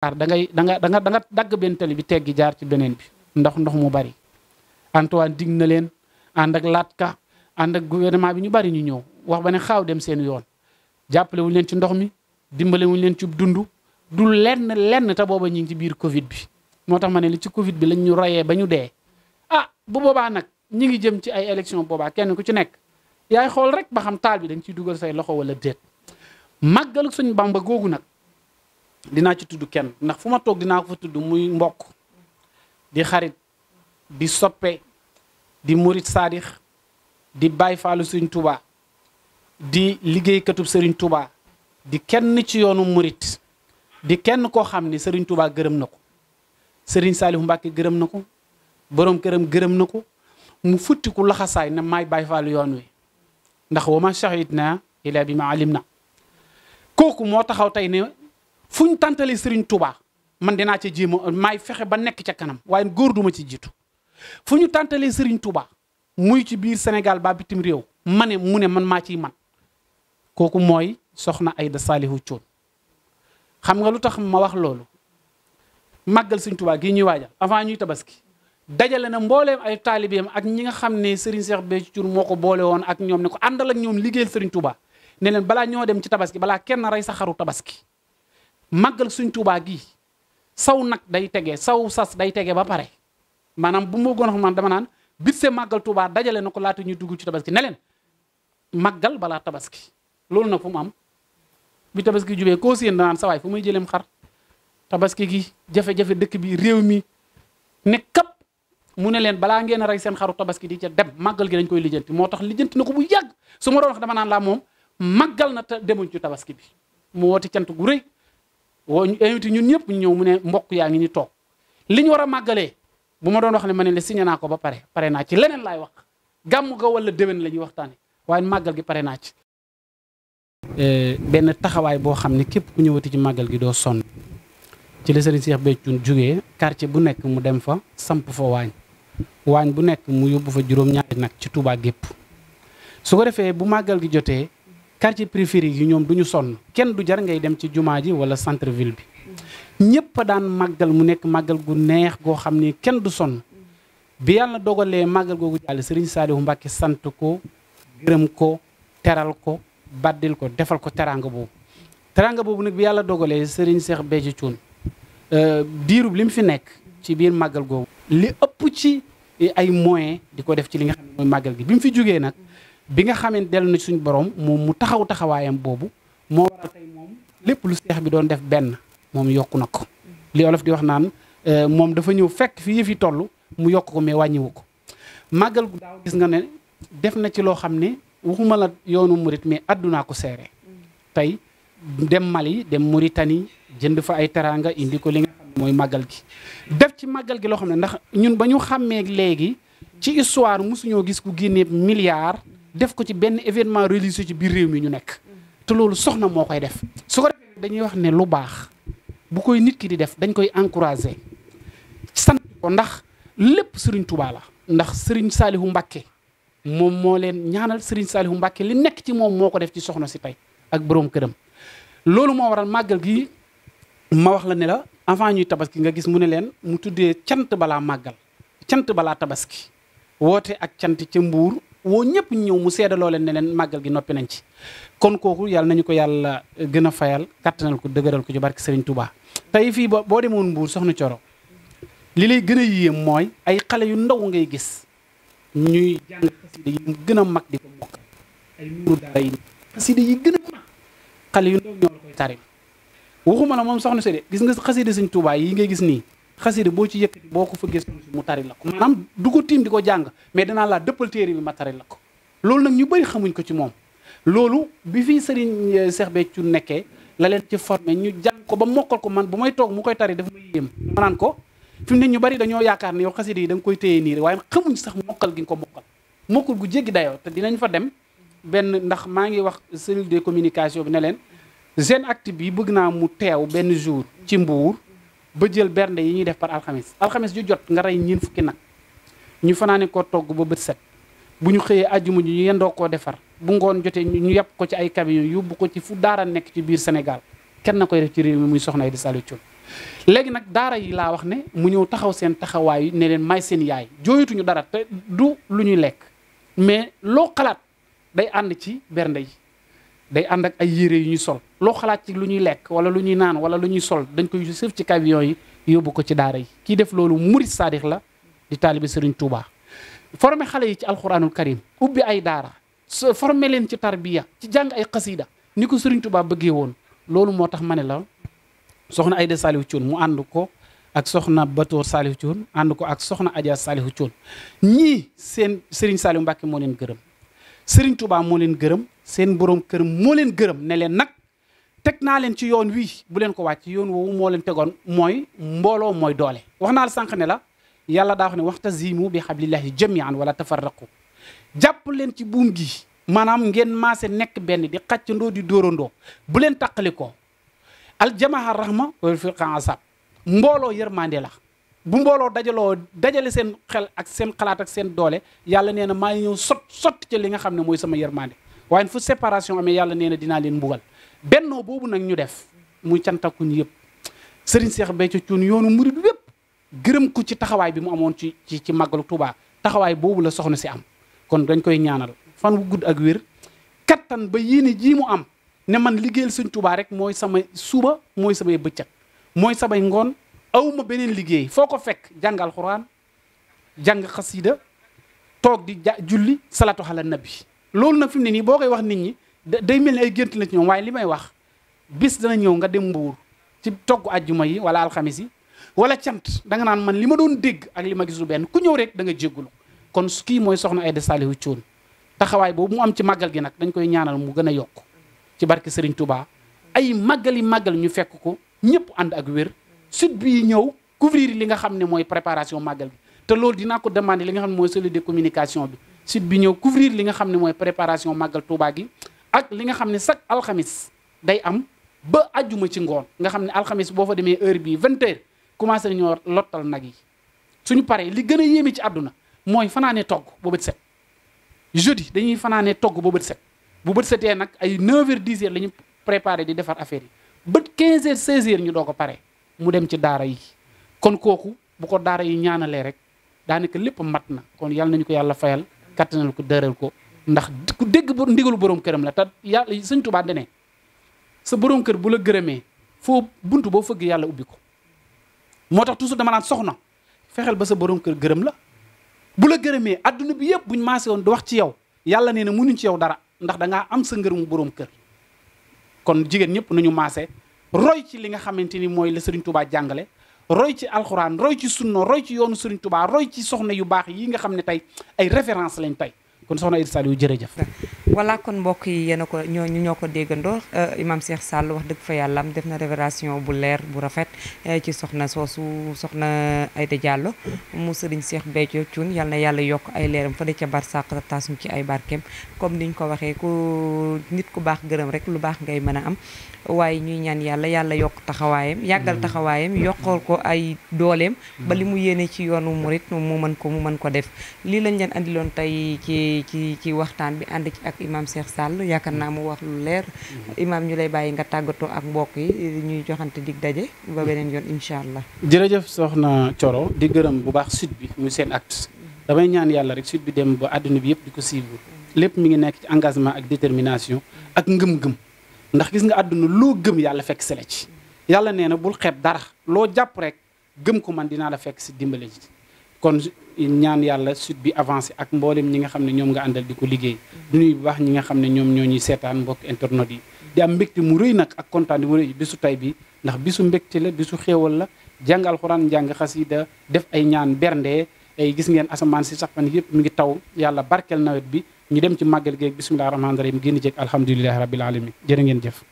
da nga dagg benn tali bi teggi jaar ci beneen bi ndox mu bari. Antoine dig na leen ànd ak Latka ànd ak gouvernement bi ñu bari ñu ñëw wax ba ne xaaw dem seen yoon jàppale wuñ leen ci ndox mi dimbale wuñ leen ci dund du lenn te booba ñu ngi ci biir Covid bi. moo tax ma ne li ci Covid bi lañ ñu rayee ba ñu dee bu boobaa nag ñi ngi jëm ci ay élection boobaa kenn ku ci nekk yaay xool rek ba xam taal bi dañ ciy dugal say loxo wala déet. màggal suñu Bamba googu nag dinaa ci tudd kenn ndax fu ma toog dinaa ko fa tudd muy mbokk di xarit di soppe di murit saadix di Baay Faalu Sëriñ Tuubaa di liggéeykatub Sëriñ Tuubaa di kenn ci yoonu murit di kenn koo xam ni Sëriñ Tuubaa gërëm na ko Sëriñ Saalihu Mbàkke gërëm na ko boroom këram gërëm na ko mu futtiku laxasaay na maay Baay Faalu yoon wi ndax wa ma shahidna illa bi ma alim na kooku moo taxaw tey ne fu ñu tàntalee Sëriñ Tuubaa man dinaa ca jéem a maay fexe ba nekk ca kanam waaye góor duma ci jiitu fu ñu tàntalee Sëriñ Tuubaa muy ci biir Sénégal ba bitim réew mu ne man maa ciy man kooku mooy soxna Aïda Saliou Thioune xam nga lu tax ma wax loolu màggal Sëriñ Tuubaa gii ñuy waajal avant ñuy tabaski dajale na mbooleem ay taalibeem ak ñi nga xam ne Serigne Cheikh Béthio Thioune moo ko boole woon ak ñoom ne ko àndal ak ñoom liggéeyal Serigne Touba ne leen balaa ñoo dem ci tabaski balaa kenn rey sa xaru tabaski màggal Serigne Touba gii saw nag day tege saw sas day tege ba pare maanaam bu ma gën a xam dama naan bit see màggal Touba dajale na ko laata ñuy dugg ci tabaski ne leen màggal balaa tabaski loolu nag fu mu am bi tabaski jubee koo séen danaan sa waay fu muy jëleem xar tabaski gi jafe-jafe dëkk bi réew mi ne kap mu ne leen balaa ngeen a rey seen xaru tabaski di ca dem màggal gi dañ koy lijjanti moo tax lijjanti na ko bu yàgg su ma doon wax dama naan laa moom màggal na te demuñ ci tabaski bi mu woote cant gu rëy woo ñu invité ñun ñëpp ñu ñëw mu ne mbokk yaa ngi ni toog li ñu war a màggalee bu ma doon wax ne ma ne la signé naa ko ba pare naa ci leneen laay wax gàmm ga wala déwén la ñuy waxtaane waaye màggal gi pare naa ci benn taxawaay boo xam ne képp ku ñëwati ci màggal gi doo sonn ci la Serigne Cheikh Béthio Thioune jógee quartier bu nekk mu dem fa samp fa waañ bu nekk mu yóbbu fa juróom-ñaari nag ci Touba gépp su ko defee bu màggal gi jotee quartier périphérique yi ñoom du ñu sonn kenn du jar ngay dem ci jumaa ji wala centre ville bi ñëpp daan màggal mu nekk màggal gu neex goo xam ni kenn du sonn bi yàlla dogalee màggal googu jàll Serigne Saliou Mbacké sant ko gërëm ko teral ko baddil ko defal ko teraanga boobu nag bi yàlla dogalee Serigne Cheikh Béthio Thioune diirub li mu fi nekk ci biir màggal googu li ëpp ci ay moyens di ko def ci li nga xam ne mooy màggal gi bi mu fi jógee nag bi nga xamee dellu na suñu borom moom mu taxaw taxawaayam boobu moo waral tey moom lépp lu seex bi doon def benn moom yokku na ko li olof di wax naan moom dafa ñëw fekk fi yëf yi toll mu yokk ko mais wàññiwu ko màggal gu daaw gis nga ne def na ci loo xam ne waxuma la yoonu murit mais addunaa ko seere tey dem Mali dem Mauritanie jënd fa ay teraanga indi ko li nga xam ne mooy màggal gi def ci màggal gi loo xam ne ndax ñun ba ñu xàmmee léegi ci histoire mosuñoo gis ku génnee milliard def ko ci benn événement religieux ci biir réew mi ñu nekk te loolu soxna moo koy def su ko defee dañuy wax ne lu baax bu koy nit ki di def dañ koy encourager sant ko ndax lépp Serigne Touba la ndax Serigne Saliou Mbacké moom moo leen ñaanal Serigne Saliou Mbacké li nekk ci moom moo ko def ci soxna si tey ak boroom këram loolu moo waral màggal gi ma wax la ne la avant ñuy tabaski nga gis mu ne leen mu tuddee cant balaa màggal cant balaa tabaski woote ak cant ca Mbuur woo ñëpp ñëw mu seedaloo leen ne leen màggal gi noppi nañ ci kon kooku yàlla nañu ko yàlla gën a fayal kattanal ko dëgëral ko ci barke Serigne Touba. tey fii boo demoon Mbuur soxna Coro li lay gën a yéem mooy ay xale yu ndaw ngay gis ñuy jàng xasida yi gën a mag di ko mokkal ay nuuru daara yi xasida yi gën a mag xale yu ndaw ñoo la koy tari waxuma la moom soxna si de gis nga xasida Serigne Touba yi ngay gis nii xasida boo ci yëkkati boo ko fëggee mu tari la ko maanaam du ko tiim di ko jàng mais danaa laa dëppal téere bi ma tari la ko loolu nag ñu bëri xamuñ ko ci moom loolu bi fii Serigne Cheikh Béthio nekkee la leen ci formé ñu jàng ko ba mokkal ko man bu may toog mu koy tari dafa may yéem ma naan ko fi mu ne ñu bari dañoo yaakaar ne yow xasida yi da nga koy téye nii rek waaye xamuñ sax mokkal gi nga ko mokkal gu jéggi dayoo te dinañ fa dem benn ndax maa ngi wax cellule de communication bi ne leen Jeune Actu bi bëgg naa mu teew benn jour ci Mbuur ba jël bernde yi ñuy def par alxames ju jot nga rey ñeen fukki nag ñu fanaane ko togg ba bët set bu ñu xëyee àjjuma ñu yendoo koo defar bu ngoon jotee ñu yàpp ko ci ay camion yóbbu ko ci fu daara nekk ci biir Sénégal kenn na koy def ci réew mi muy soxna Aïda Saliou Thioune léegi nag daara yi laa wax ne mu ñëw taxaw seen taxawaay ne leen may seen yaay jooyatuñu dara te du lu ñuy lekk mais loo xalaat day ànd ci bernde yi day ànd ak ay yére yu ñuy sol loo xalaat ci lu ñuy lekk wala lu ñuy naan wala lu ñuy sol dañ koy sëf ci camion yi yóbbu ko ci daara yi kii def loolu murid saadix la di taalibe Serigne Touba formé xale yi ci alxuraanul karim ubbi ay daara formé leen ci tarbiya ci jàng ay xasida ni ko Serigne Touba bëggee woon loolu moo tax ma ne la soxna Aïda Saliou Thioune mu ànd ko ak soxna Batoor Saliou Thioune ànd ko ak soxna Adja Saliou Thioune ñii seen Serigne Saliou Mbacke moo leen gërëm Serigne Touba moo leen gërëm seen borom kër moo leen gërëm ne leen nag teg naa leen ci yoon wii bu leen ko wàcc yoon woowu moo leen tegoon mooy mbooloo mooy doole wax naa la sànq ne la yàlla daa wax ne waxtasimu bi hablillahi jamian wala tafarraqu jàpp leen ci buum gi maanaam ngeen maase nekk benn di xàccandoo di dóorandoo bu leen taqali ko aljamaa rahma wal firqa asab mbooloo yërmande la bu mbooloo dajale seen xel ak seen xalaat ak seen doole yàlla nee na maa ngi ñëw sotti ci li nga xam ne mooy sama yërmande waaye fu séparation amee yàlla nee na dinaa leen mbugal bennoo boobu nag ñu def muy cantakuñ yëpp Serigne Cheikh Béthio Thioune yoonu murid wépp gërëm ko ci taxawaay bi mu amoon ci màggalu Touba taxawaay boobu la soxna si am kon dañ koy ñaanal fan wu gudd ak wér kattan ba yéene jii mu am ne man liggéeyal Sëñ Touba rek mooy samay suba mooy samay bëccëg mooy samay ngoon awma beneen liggéey foo ko fekk jàng alxuraan jàng xasida toog di julli salatu ala nabi loolu nag fi mu ne nii boo koy wax nit ñi day mel ni ay gént la ci ñoom waaye li may wax bis dana ñëw nga dem Mbuur ci togg ajjuma yi wala alxamis yi wala cant da nga naan man li ma doon dégg ak li ma gisul benn ku ñëw rek da nga jéggulu kon kii mooy soxna Aïda Saliou Thioune taxawaay boobu mu am ci màggal gi nag dañ koy ñaanal mu gën a yokk ci barke Serigne Touba ay màggal ñu fekk ko ñëpp ànd ak wér sud bi ñëw couvrir li nga xam ne mooy préparation màggal gi te loolu dinaa ko demander li nga xam ne mooy cellule de communication bi sud bi ñëw couvrir li nga xam ne mooy préparation màggal Touba gi ak li nga xam ne chaque alxamis day am ba ajjuma ci ngoon nga xam ne alxamis boo fa demee heure bii 20h commencé nañoo lottal nag yi suñu paree li gën a yéeme ci àdduna mooy fanaane togg ba bët set jeudi dañuy fanaane togg ba bët set bu bët setee nag ay 9h 10h la ñu préparé di defar affaire yi ba 15h 16h ñu doo ko pare mu dem ci daara yi kon kooku bu ko daara yi ñaanalee rek daanaka lépp mat na kon yàlla nañu ko yàlla fayal kattanal ko dëral ko ndax ku dégg ndigalu borom këram la te yàlla Sëñ Tuubaa dane sa borom kër bu la gërëmee foo buntu boo fëgg yàlla ubbi ko moo tax toujours dama naan soxna fexeel ba sa borom kër gërëm la bu la gërëmee adduna bi yëpp buñ maasee woon di wax ci yow yàlla nee na mënuñ ci yow dara ndax da ngaa am sa ngërëmu borom kër kon jigéen ñëpp nañu maase roy ci li nga xamante ni mooy la Serigne Touba jàngale roy ci alxuraan roy ci sunna roy ci yoonu Serigne Touba roy ci soxna yu baax yi nga xam ne tey ay référence lañ tey kon soxna Aïda Saliou jërëjëf. voilà kon mbokk yi yéen a ko ñoo ko déggandoo Imam Cheikh Sall wax dëgg fa yàlla am def na révélation bu leer bu rafet ci soxna soosu soxna Aïda Diallo mu Serigne Cheikh Béthio Thioune yal na yàlla yokk ay leeram fa de ca barsàq taasum ci ay barkeem comme niñ ko waxee ku nit ku baax gërëm rek lu baax ngay mën a am waaye ñuy ñaan yàlla yokk taxawaayam yàggal taxawaayam yokkal ko ay dooleem ba li mu yéene ci yoonu murit mu mën ko def lii lañ leen andiloon tey ci waxtaan bi ànd ci ak Imam Cheikh Sall yaakaar naa mu wax lu leer Imam ñu lay bàyyi nga tàggatoo ak mbokk yi ñuy joxante dig daje ba beneen yoon incha allah. jërëjëf soxna Thioro di gërëm bu baax sud bi muy seen acte damay ñaan yàlla rek sud bi dem ba àdduna bi yëpp di ko suivre lépp mi ngi nekk ci engagement ak détermination ak ngëm-ngëm ndax gis nga àdduna loo gëm yàlla fekk si la ci yàlla nee na bul xeeb dara loo jàpp rek gëm ko man dinaa la fekk si dimbale ji kon ñaan yàlla sud bi avancé ak mboolem ñi nga xam ne ñoom nga àndal di ko liggéey du nuyu bu baax ñi nga xam ne ñoom ñoo ñuy seetaan mbokk internet yi di am mbégte mu rëy nag ak kontaan mu rëy bisu tay bi ndax bisu mbégte la bisu xéewal la jàng alxuraan njàng xasida def ay ñaan bernde ay gis ngeen asamaan si sax fan yëpp mi ngi taw yàlla barkeel nawet bi ñu dem ci màggal geeg bisimilah rahmaani rahim génn jeeg alhamdulilahi rabbil alamin jërë ngeen jëf